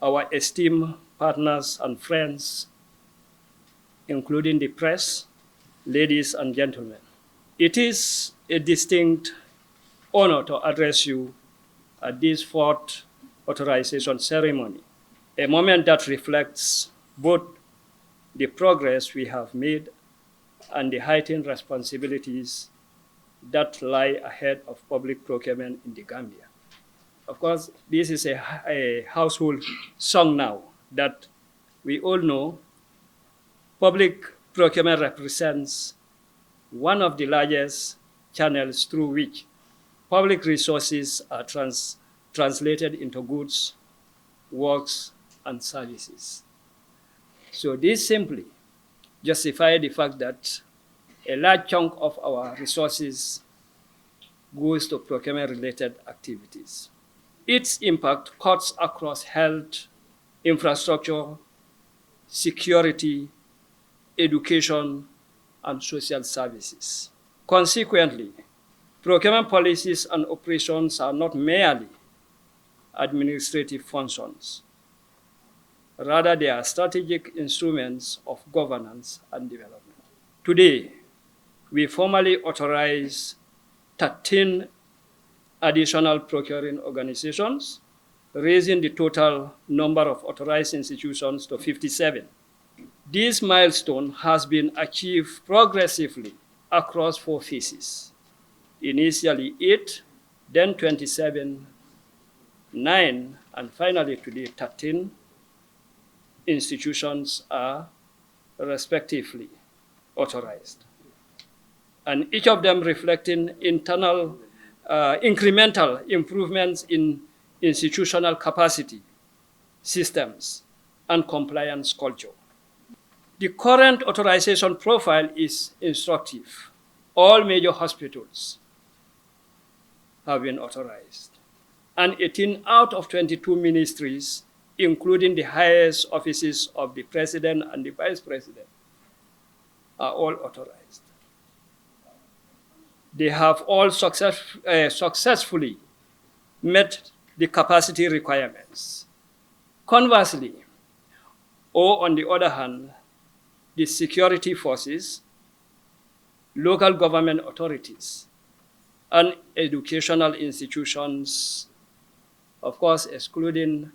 our esteemed partners and friends, including the press, ladies and gentlemen. It is a distinct honor to address you at this fourth authorization ceremony, a moment that reflects both the progress we have made and the heightened responsibilities that lie ahead of public procurement in the Gambia. Of course, this is a household song now that we all know. Public procurement represents one of the largest channels through which public resources are translated into goods, works, and services. So this simply justifies the fact that a large chunk of our resources goes to procurement-related activities. Its impact cuts across health, infrastructure, security, education, and social services. Consequently, procurement policies and operations are not merely administrative functions. Rather, they are strategic instruments of governance and development. Today, we formally authorize 13 additional procuring organizations, raising the total number of authorized institutions to 57. This milestone has been achieved progressively across 4 phases. Initially 8, then 27, 9, and finally today 13 institutions are respectively authorized. And each of them reflecting internal incremental improvements in institutional capacity, systems, and compliance culture. The current authorization profile is instructive. All major hospitals have been authorized, and 18 out of 22 ministries, including the highest offices of the president and the vice president, are all authorized. They have all successfully met the capacity requirements. Conversely, or on the other hand, the security forces, local government authorities, and educational institutions, of course, excluding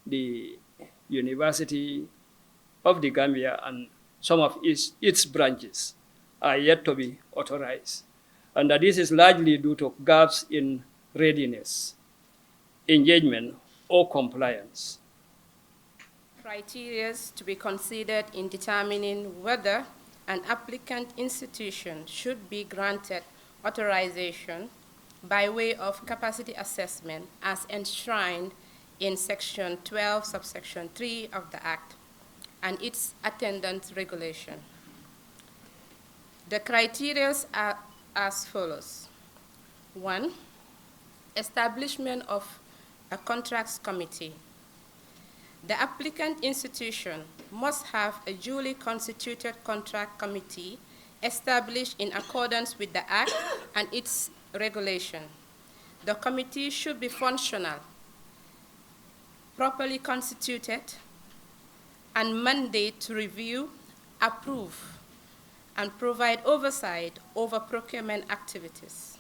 the University of the Gambia and some of its branches, are yet to be authorized. And that this is largely due to gaps in readiness, engagement, or compliance. Criteria to be considered in determining whether an applicant institution should be granted authorization by way of capacity assessment as enshrined in Section 12, subsection 3 of the Act and its attendant regulation. The criteria are as follows. 1, establishment of a contracts committee. The applicant institution must have a duly constituted contract committee established in accordance with the Act and its regulation. The committee should be functional, properly constituted, and mandate to review, approve, and provide oversight over procurement activities.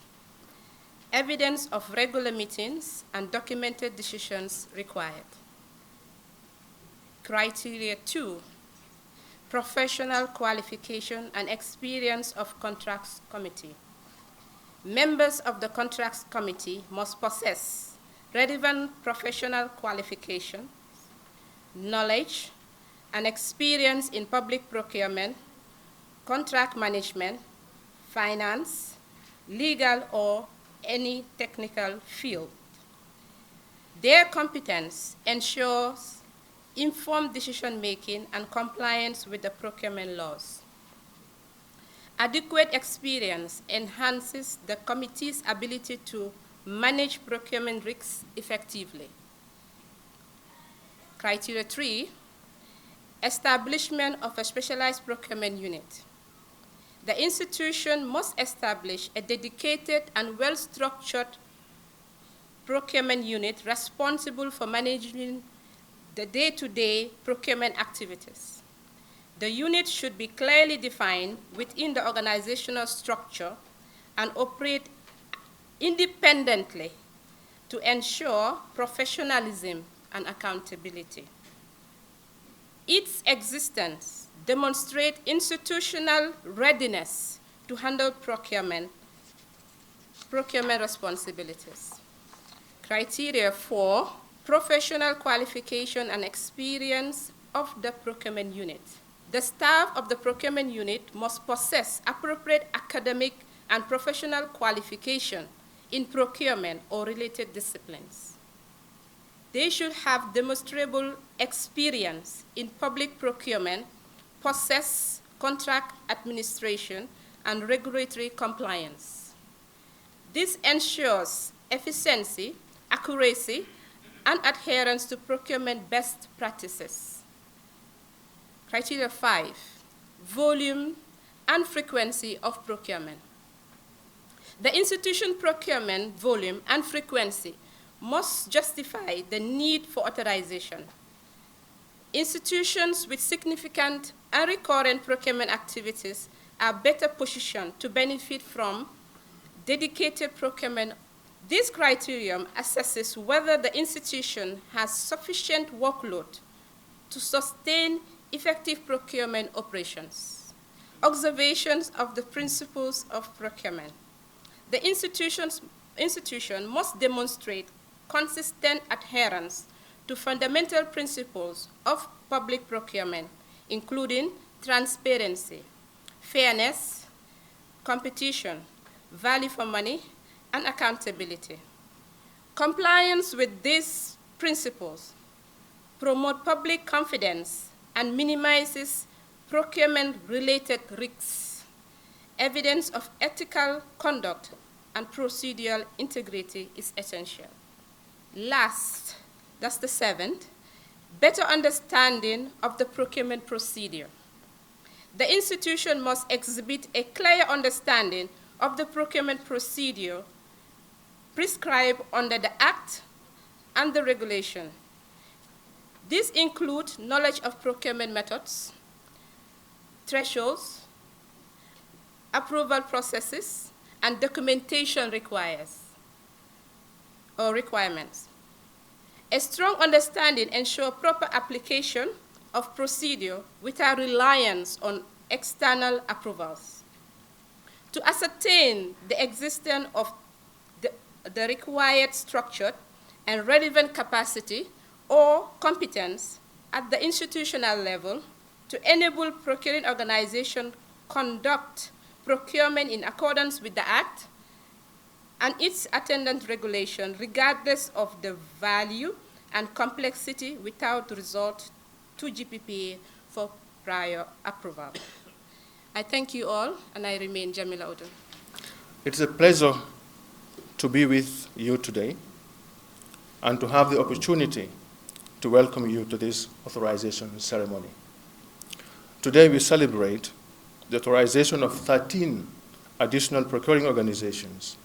Evidence of regular meetings and documented decisions required. Criteria 2, professional qualification and experience of contracts committee. Members of the contracts committee must possess relevant professional qualification, knowledge, and experience in public procurement, contract management, finance, legal, or any technical field. Their competence ensures informed decision-making and compliance with the procurement laws. Adequate experience enhances the committee's ability to manage procurement risks effectively. Criteria 3, establishment of a specialized procurement unit. The institution must establish a dedicated and well-structured procurement unit responsible for managing the day-to-day procurement activities. The unit should be clearly defined within the organizational structure and operate independently to ensure professionalism and accountability. Its existence demonstrates institutional readiness to handle procurement responsibilities. Criteria for professional qualification and experience of the procurement unit. The staff of the procurement unit must possess appropriate academic and professional qualification in procurement or related disciplines. They should have demonstrable experience in public procurement, possess contract administration, and regulatory compliance. This ensures efficiency, accuracy, and adherence to procurement best practices. Criteria 5, volume and frequency of procurement. The institution procurement volume and frequency must justify the need for authorization. Institutions with significant and recurrent procurement activities are better positioned to benefit from dedicated procurement. This criterion assesses whether the institution has sufficient workload to sustain effective procurement operations. Observations of the principles of procurement. The institution must demonstrate consistent adherence to fundamental principles of public procurement, including transparency, fairness, competition, value for money, and accountability. Compliance with these principles promotes public confidence and minimizes procurement-related risks. Evidence of ethical conduct and procedural integrity is essential. Last, that's the 7th, better understanding of the procurement procedure. The institution must exhibit a clear understanding of the procurement procedure prescribed under the Act and the regulation. These include knowledge of procurement methods, thresholds, approval processes, and documentation requirements. A strong understanding ensures proper application of procedure without reliance on external approvals. To ascertain the existence of the required structure and relevant capacity or competence at the institutional level to enable procuring organization conduct procurement in accordance with the Act and its attendant regulation, regardless of the value and complexity, without resort to Gppa for prior approval. I thank you all, and I remain Jamila Odun. It's a pleasure to be with you today and to have the opportunity to welcome you to this authorization ceremony. Today we celebrate the authorization of 13 additional procuring organizations,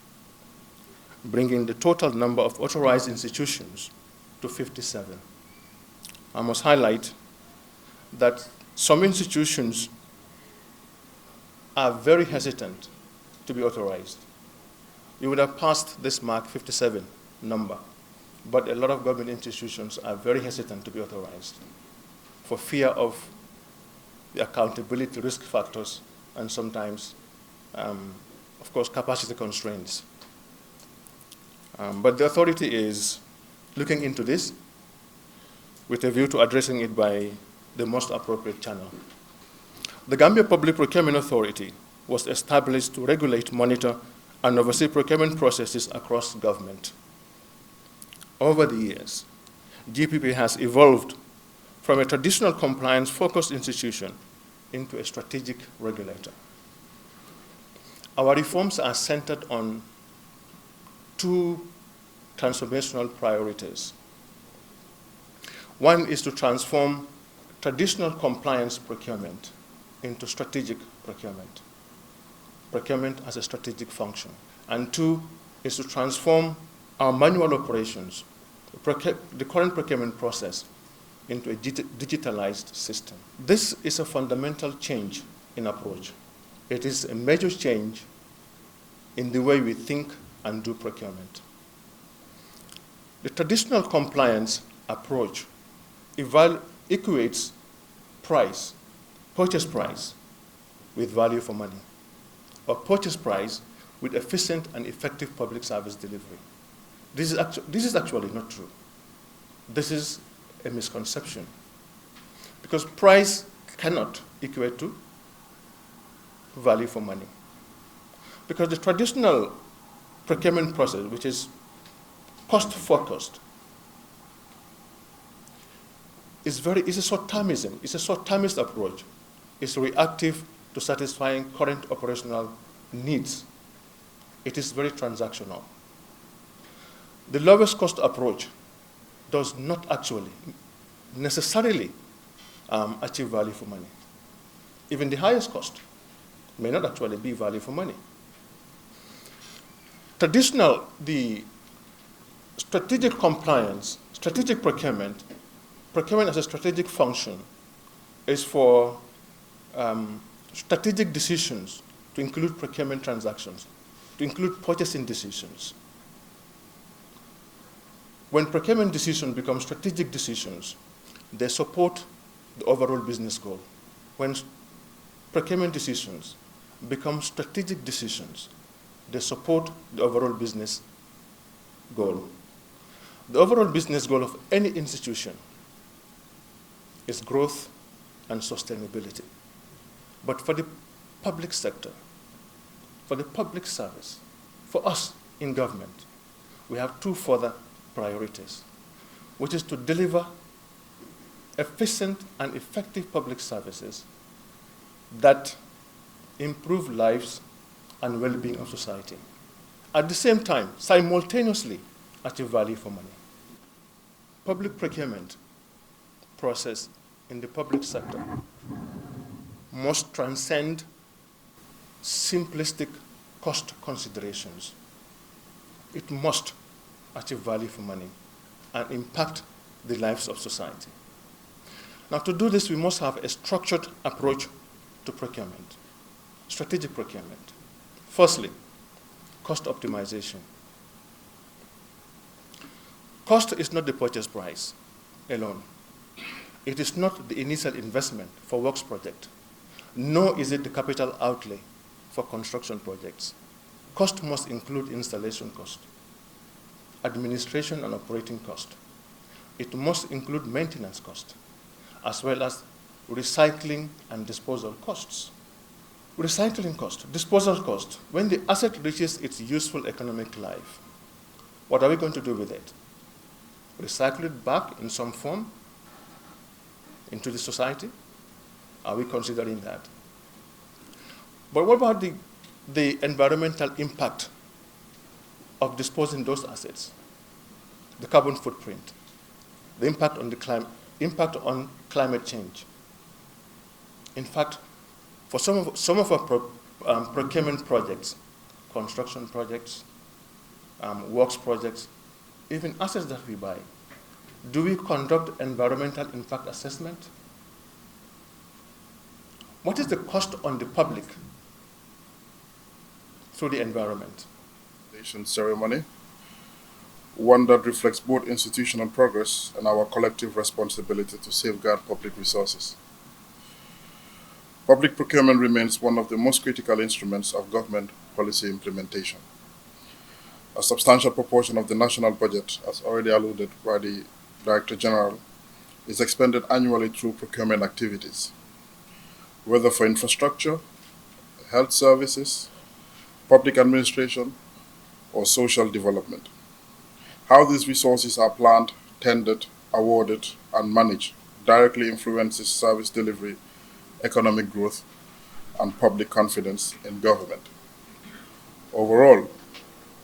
bringing the total number of authorized institutions to 57. I must highlight that some institutions are very hesitant to be authorized. You would have passed this mark, 57 number, but a lot of government institutions are very hesitant to be authorized for fear of the accountability risk factors and sometimes, of course, capacity constraints. But the authority is looking into this with a view to addressing it by the most appropriate channel. The Gambia Public Procurement Authority was established to regulate, monitor, and oversee procurement processes across government. Over the years, Gppa has evolved from a traditional compliance-focused institution into a strategic regulator. Our reforms are centered on 2 transformational priorities. One is to transform traditional compliance procurement into strategic procurement, procurement as a strategic function. And 2 is to transform our manual operations, the current procurement process, into a digitalized system. This is a fundamental change in approach. It is a major change in the way we think and do procurement. The traditional compliance approach equates price, purchase price, with value for money, or purchase price with efficient and effective public service delivery. This is actually not true. This is a misconception, because price cannot equate to value for money. Because the traditional procurement process, which is cost-focused, is a short-termism. It's a short-termist approach. It's reactive to satisfying current operational needs. It is very transactional. The lowest cost approach does not actually necessarily achieve value for money. Even the highest cost may not actually be value for money. The strategic compliance, strategic procurement as a strategic function is for strategic decisions to include procurement transactions, to include purchasing decisions. When procurement decisions become strategic decisions, they support the overall business goal. When procurement decisions become strategic decisions, they support the overall business goal. The overall business goal of any institution is growth and sustainability. But for the public sector, for the public service, for us in government, we have two further priorities, which is to deliver efficient and effective public services that improve lives and well-being of society. At the same time, simultaneously achieve value for money. Public procurement process in the public sector must transcend simplistic cost considerations. It must achieve value for money and impact the lives of society. Now, to do this, we must have a structured approach to procurement, strategic procurement. Firstly, cost optimization. Cost is not the purchase price alone. It is not the initial investment for works project, nor is it the capital outlay for construction projects. Cost must include installation cost, administration and operating cost. It must include maintenance cost, as well as recycling and disposal costs. Recycling cost, disposal cost, when the asset reaches its useful economic life, what are we going to do with it? Recycle it back in some form into the society? Are we considering that? But what about the environmental impact of disposing those assets? The carbon footprint, the impact on climate change. In fact, for some of our procurement projects, construction projects, works projects, even assets that we buy, do we conduct environmental impact assessment? What is the cost on the public through the environment? Ceremony, one that reflects both institutional progress and our collective responsibility to safeguard public resources. Public procurement remains one of the most critical instruments of government policy implementation. A substantial proportion of the national budget, as already alluded by the Director General, is expended annually through procurement activities, whether for infrastructure, health services, public administration, or social development. How these resources are planned, tendered, awarded, and managed directly influences service delivery, economic growth, and public confidence in government. Overall,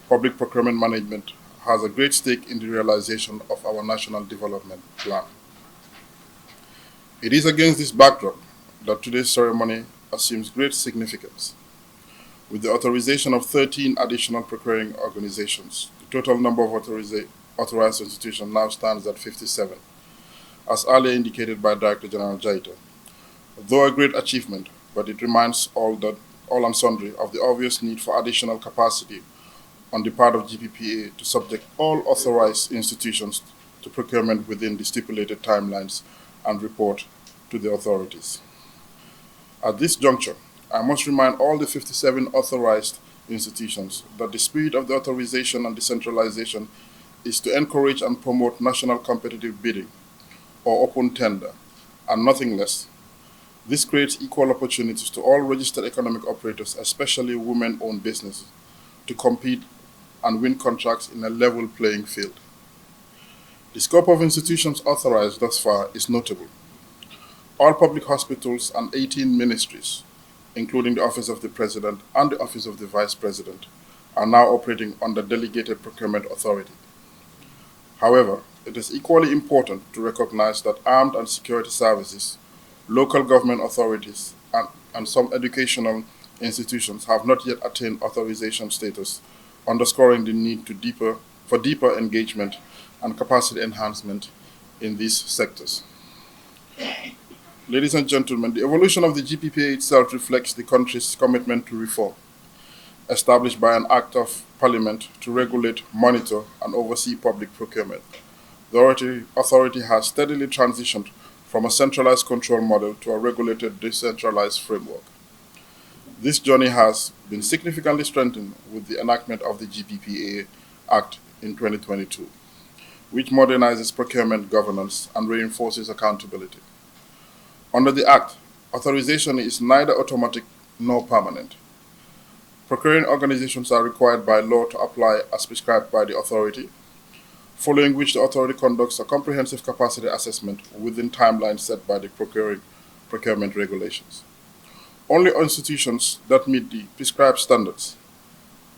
public procurement management has a great stake in the realization of our national development plan. It is against this backdrop that today's ceremony assumes great significance. With the authorization of 13 additional procuring organizations, the total number of authorized institutions now stands at 57, as earlier indicated by Director General Jaita. Though a great achievement, but it reminds all and sundry of the obvious need for additional capacity on the part of GPPA to subject all authorized institutions to procurement within the stipulated timelines and report to the authorities. At this juncture, I must remind all the 57 authorized institutions that the spirit of the authorization and decentralization is to encourage and promote national competitive bidding or open tender, and nothing less. This creates equal opportunities to all registered economic operators, especially women-owned businesses, to compete and win contracts in a level playing field. The scope of institutions authorized thus far is notable. All public hospitals and 18 ministries, including the Office of the President and the Office of the Vice President, are now operating under delegated procurement authority. However, it is equally important to recognize that armed and security services, local government authorities, and some educational institutions have not yet attained authorization status, underscoring the need for deeper engagement and capacity enhancement in these sectors. Ladies and gentlemen, the evolution of the GPPA itself reflects the country's commitment to reform, established by an Act of Parliament to regulate, monitor, and oversee public procurement. The authority has steadily transitioned from a centralized control model to a regulated, decentralized framework. This journey has been significantly strengthened with the enactment of the Gppa Act in 2022, which modernizes procurement governance and reinforces accountability. Under the Act, authorization is neither automatic nor permanent. Procuring organizations are required by law to apply as prescribed by the authority, following which the authority conducts a comprehensive capacity assessment within timelines set by the procurement regulations. Only institutions that meet the prescribed standards,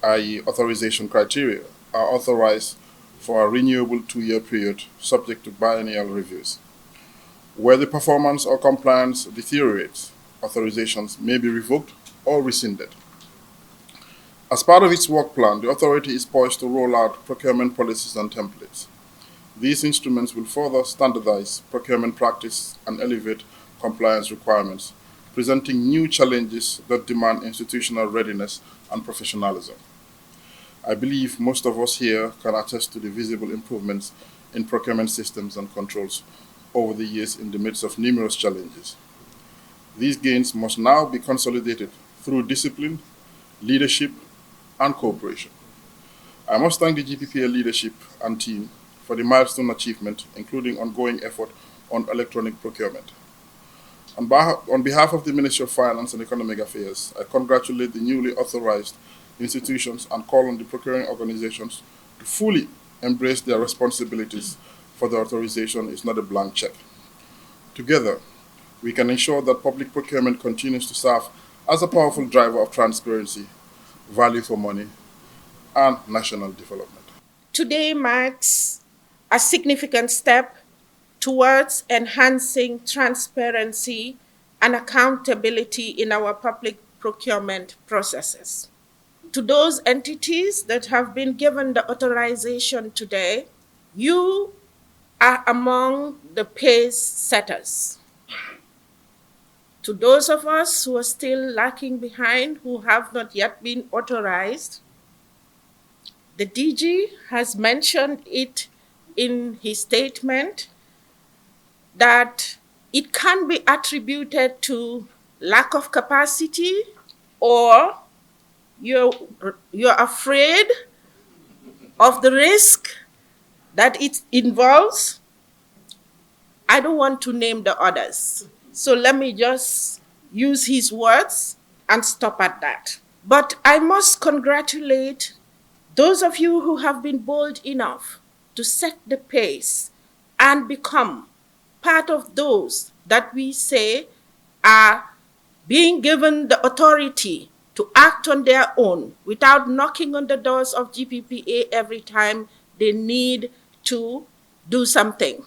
i.e. authorization criteria, are authorized for a renewable 2-year period subject to biennial reviews. Where the performance or compliance deteriorates, authorizations may be revoked or rescinded. As part of its work plan, the authority is poised to roll out procurement policies and templates. These instruments will further standardize procurement practice and elevate compliance requirements, presenting new challenges that demand institutional readiness and professionalism. I believe most of us here can attest to the visible improvements in procurement systems and controls over the years in the midst of numerous challenges. These gains must now be consolidated through discipline, leadership, and cooperation. I must thank the GPPA leadership and team for the milestone achievement, including ongoing effort on electronic procurement. On behalf of the Ministry of Finance and Economic Affairs, I congratulate the newly authorized institutions and call on the procuring organizations to fully embrace their responsibilities, for the authorization is not a blank check. Together, we can ensure that public procurement continues to serve as a powerful driver of transparency, value for money, and national development. Today marks a significant step towards enhancing transparency and accountability in our public procurement processes. To those entities that have been given the authorization today, you are among the pace setters. To those of us who are still lagging behind, who have not yet been authorized, the DG has mentioned it in his statement that it can be attributed to lack of capacity, or you're afraid of the risk that it involves. I don't want to name the others, so let me just use his words and stop at that. But I must congratulate those of you who have been bold enough to set the pace and become part of those that we say are being given the authority to act on their own without knocking on the doors of GPPA every time they need to do something.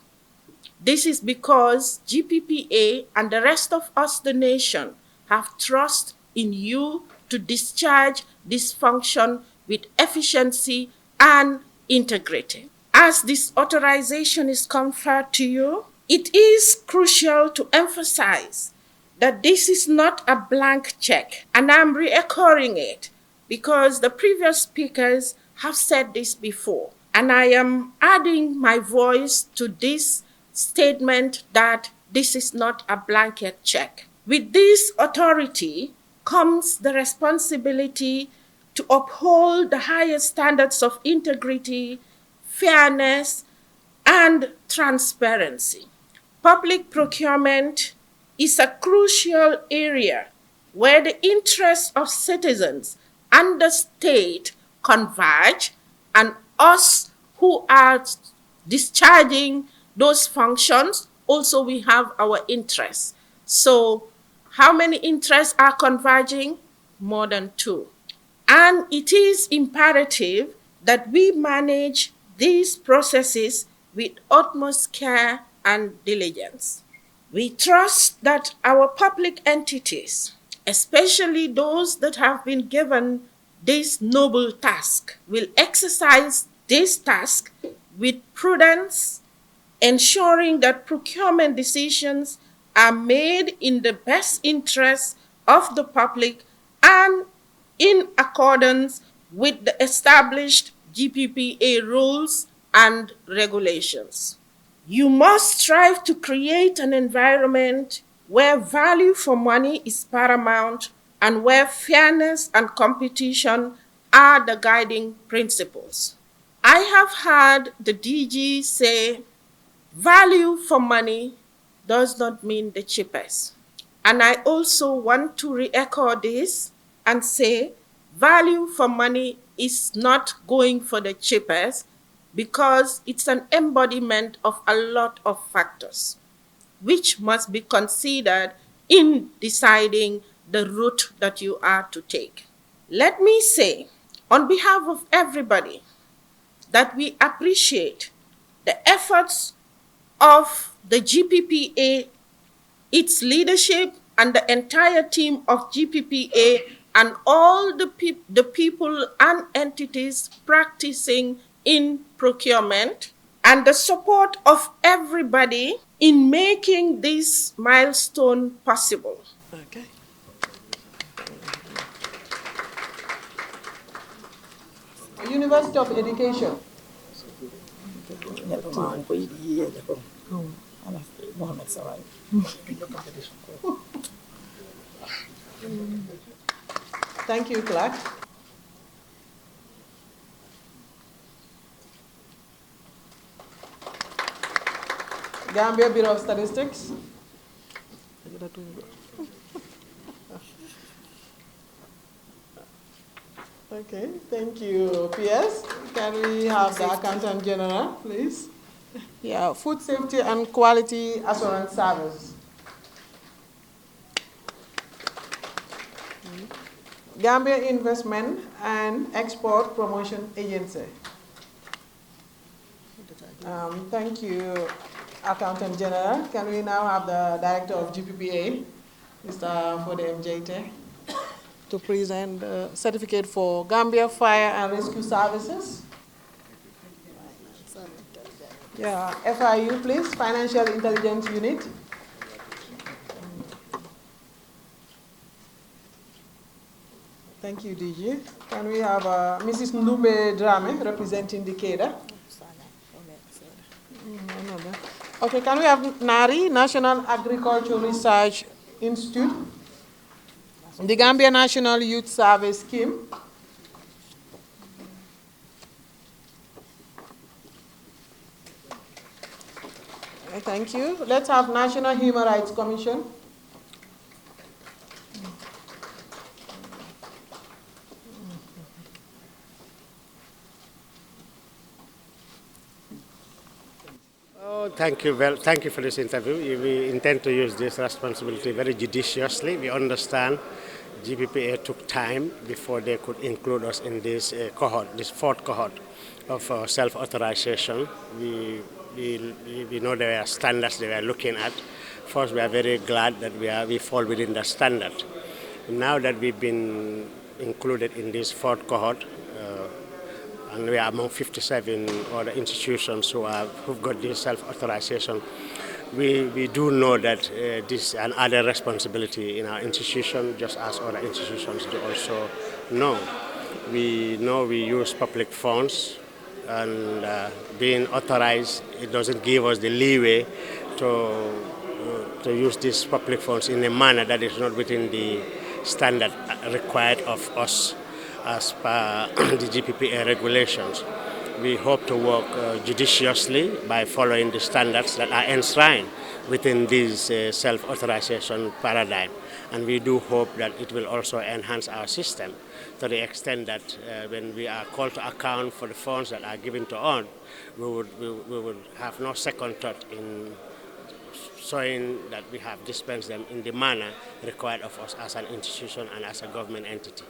This is because GPPA and the rest of us, the nation, have trust in you to discharge this function with efficiency and integrity. As this authorization is conferred to you, It is crucial to emphasize that this is not a blank check, and I'm re-echoing it because the previous speakers have said this before, and I am adding my voice to this statement that this is not a blanket check. With this authority comes the responsibility to uphold the highest standards of integrity, fairness, and transparency. Public procurement is a crucial area where the interests of citizens and the state converge, and us who are discharging those functions, also we have our interests. So how many interests are converging? More than two. And it is imperative that we manage these processes with utmost care and diligence. We trust that our public entities, especially those that have been given this noble task, will exercise this task with prudence, ensuring that procurement decisions are made in the best interest of the public and in accordance with the established GPPA rules and regulations. You must strive to create an environment where value for money is paramount and where fairness and competition are the guiding principles. I have heard the DG say value for money does not mean the cheapest. And I also want to re-echo this and say value for money is not going for the cheapest because it's an embodiment of a lot of factors which must be considered in deciding the route that you are to take. Let me say, on behalf of everybody, that we appreciate the efforts of the GPPA, its leadership, and the entire team of GPPA, and all the people and entities practicing in procurement, and the support of everybody in making this milestone possible. Okay. University of Education. Thank you, Clark. Gambia Bureau of Statistics. Okay, thank you, PS. Can we have the Accountant General, please? Yeah, Food Safety and Quality Assurance Service. Gambia Investment and Export Promotion Agency. Thank you, Accountant General. Can we now have the Director of GPPA, Mr. Fode Mjete, to present the certificate for Gambia Fire and Rescue Services? Yeah, FIU, please, Financial Intelligence Unit. Thank you, DG. Can we have Mrs. Ndumbe Drame representing the CADA? Okay, can we have NARI, National Agricultural Research Institute, the Gambia National Youth Service Scheme. Okay, thank you. Let's have National Human Rights Commission. Thank you. Well, thank you for this interview. We intend to use this responsibility very judiciously. We understand GPPA took time before they could include us in this cohort, this fourth cohort of self-authorization. We know there are standards they were looking at. First, we are very glad that we fall within the standard. Now that we've been included in this fourth cohort, and we are among 57 other institutions who've got this self-authorization. We do know that this is another responsibility in our institution, just as other institutions do also know. We know we use public funds, and being authorized, it doesn't give us the leeway to use these public funds in a manner that is not within the standard required of us as per the GPPA regulations. We hope to work judiciously by following the standards that are enshrined within this self-authorization paradigm. And we do hope that it will also enhance our system to the extent that when we are called to account for the funds that are given to us, we would have no second thought in showing that we have dispensed them in the manner required of us as an institution and as a government entity.